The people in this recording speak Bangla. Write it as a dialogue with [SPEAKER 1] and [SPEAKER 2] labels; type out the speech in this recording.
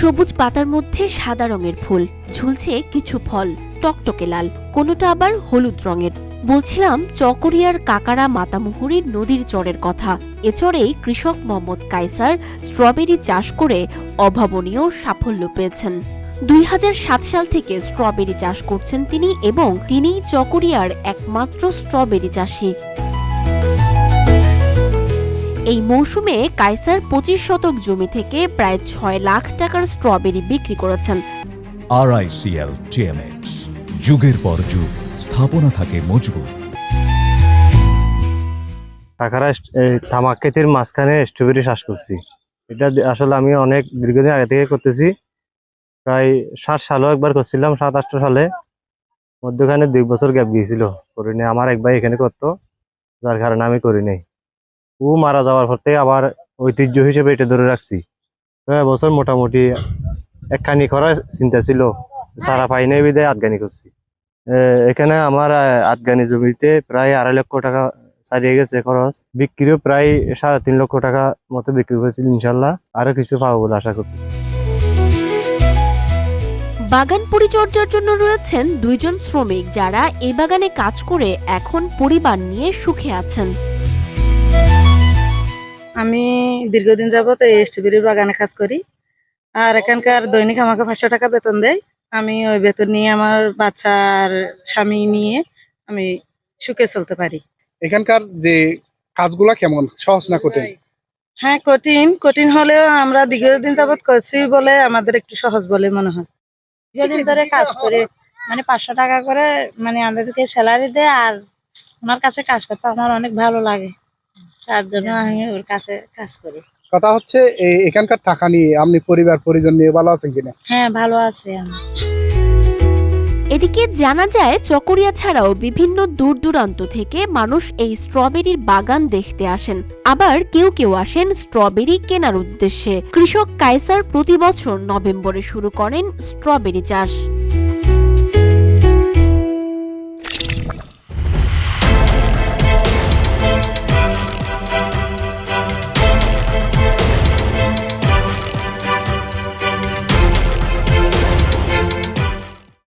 [SPEAKER 1] সবুজ পাতার মধ্যে সাদা রঙের ফুল, ঝুলছে কিছু ফল টকটকে লাল, কোনোটা আবার হলুদ রঙের। বলছিলাম চকরিয়ার কাকারা মাতামুহুরীর নদীর চরের কথা। এ চরেই কৃষক মোহাম্মদ কায়সার স্ট্রবেরি চাষ করে অভাবনীয় সাফল্য পেয়েছেন। 2007 সাল থেকে স্ট্রবেরি চাষ করছেন তিনি এবং তিনিই চকরিয়ার একমাত্র স্ট্রবেরি চাষী। এই মৌসুমে কায়সার 25 শতক জমি থেকে প্রায় 6 লাখ টাকার স্ট্রবেরি বিক্রি করেছেন।
[SPEAKER 2] RICL TMX, যুগের পর যুগ স্থাপনা থাকে মজবুত।
[SPEAKER 3] কাকারা তামাক ক্ষেতের মাঝখানে স্ট্রবেরি চাষ করছি। এটা আসলে আমি অনেক দীর্ঘদিন আগে থেকে করতেছি। প্রায় 7 সালও একবার করছিলাম, 7-8 সালে। মধ্যখানে 2 বছর গ্যাপ গিয়েছিল, করিনি। আমার এক ভাই এখানে করতো, যার কারণে আমি করিনি। ও মারা যাওয়ার পর থেকে আবার ঐতিহ্য হিসেবে এটা ধরে রাখছি। 9 বছর মোটামুটি একখানি করার চিন্তা ছিল, সারা পাইনি বিদায় আটগানি করছি। এখানে আমার আটগানি জমিতে প্রায় 2.5 লক্ষ টাকা ছাড়িয়ে গেছে খরচ। বিক্রিও প্রায় 3.5 লক্ষ টাকা মতো বিক্রি করেছিল। ইনশাল্লাহ আরো কিছু পাবো বলে আশা করতেছি।
[SPEAKER 1] বাগান পরিচর্যার জন্য রয়েছেন 2 জন শ্রমিক, যারা এই বাগানে কাজ করে এখন পরিবার নিয়ে সুখে আছেন।
[SPEAKER 4] আমি দীর্ঘদিন যাবত এই স্ট্রবেরি বাগানে কাজ করি, আর এখানকার দৈনিক আমাকে 500 টাকা বেতন দেয়। আমি ওই বেতন নিয়ে আমার বাচ্চার স্বামী নিয়ে আমি সুখে চলতে পারি।
[SPEAKER 5] এখানকার যে কাজগুলা কেমন, সহজ না কঠিন?
[SPEAKER 4] হ্যাঁ, কঠিন হলেও আমরা দীর্ঘদিন যাবত করছি বলে আমাদের একটু সহজ বলে মনে হয়।
[SPEAKER 6] দীর্ঘদিন ধরে কাজ করে, মানে 500 টাকা করে মানে আমাদেরকে স্যালারি দেয়, আর ওনার কাছে কাজ করতে আমার অনেক ভালো লাগে, তার জন্য আমি ওর কাছে কাজ করি।
[SPEAKER 5] কথা হচ্ছে এখানকার টাকা নিয়ে আপনি পরিবার পরিজন নিয়ে ভালো আছেন কিনা?
[SPEAKER 6] হ্যাঁ, ভালো আছে আমি।
[SPEAKER 1] এদিকে জানা যায় চকরিয়া ছাড়াও বিভিন্ন দূর দূরান্ত থেকে মানুষ এই স্ট্রবেরির বাগান দেখতে আসেন। আবার কেউ কেউ আসেন স্ট্রবেরি কেনার উদ্দেশ্যে। কৃষক কায়সার প্রতি বছর নভেম্বরে শুরু করেন স্ট্রবেরি চাষ।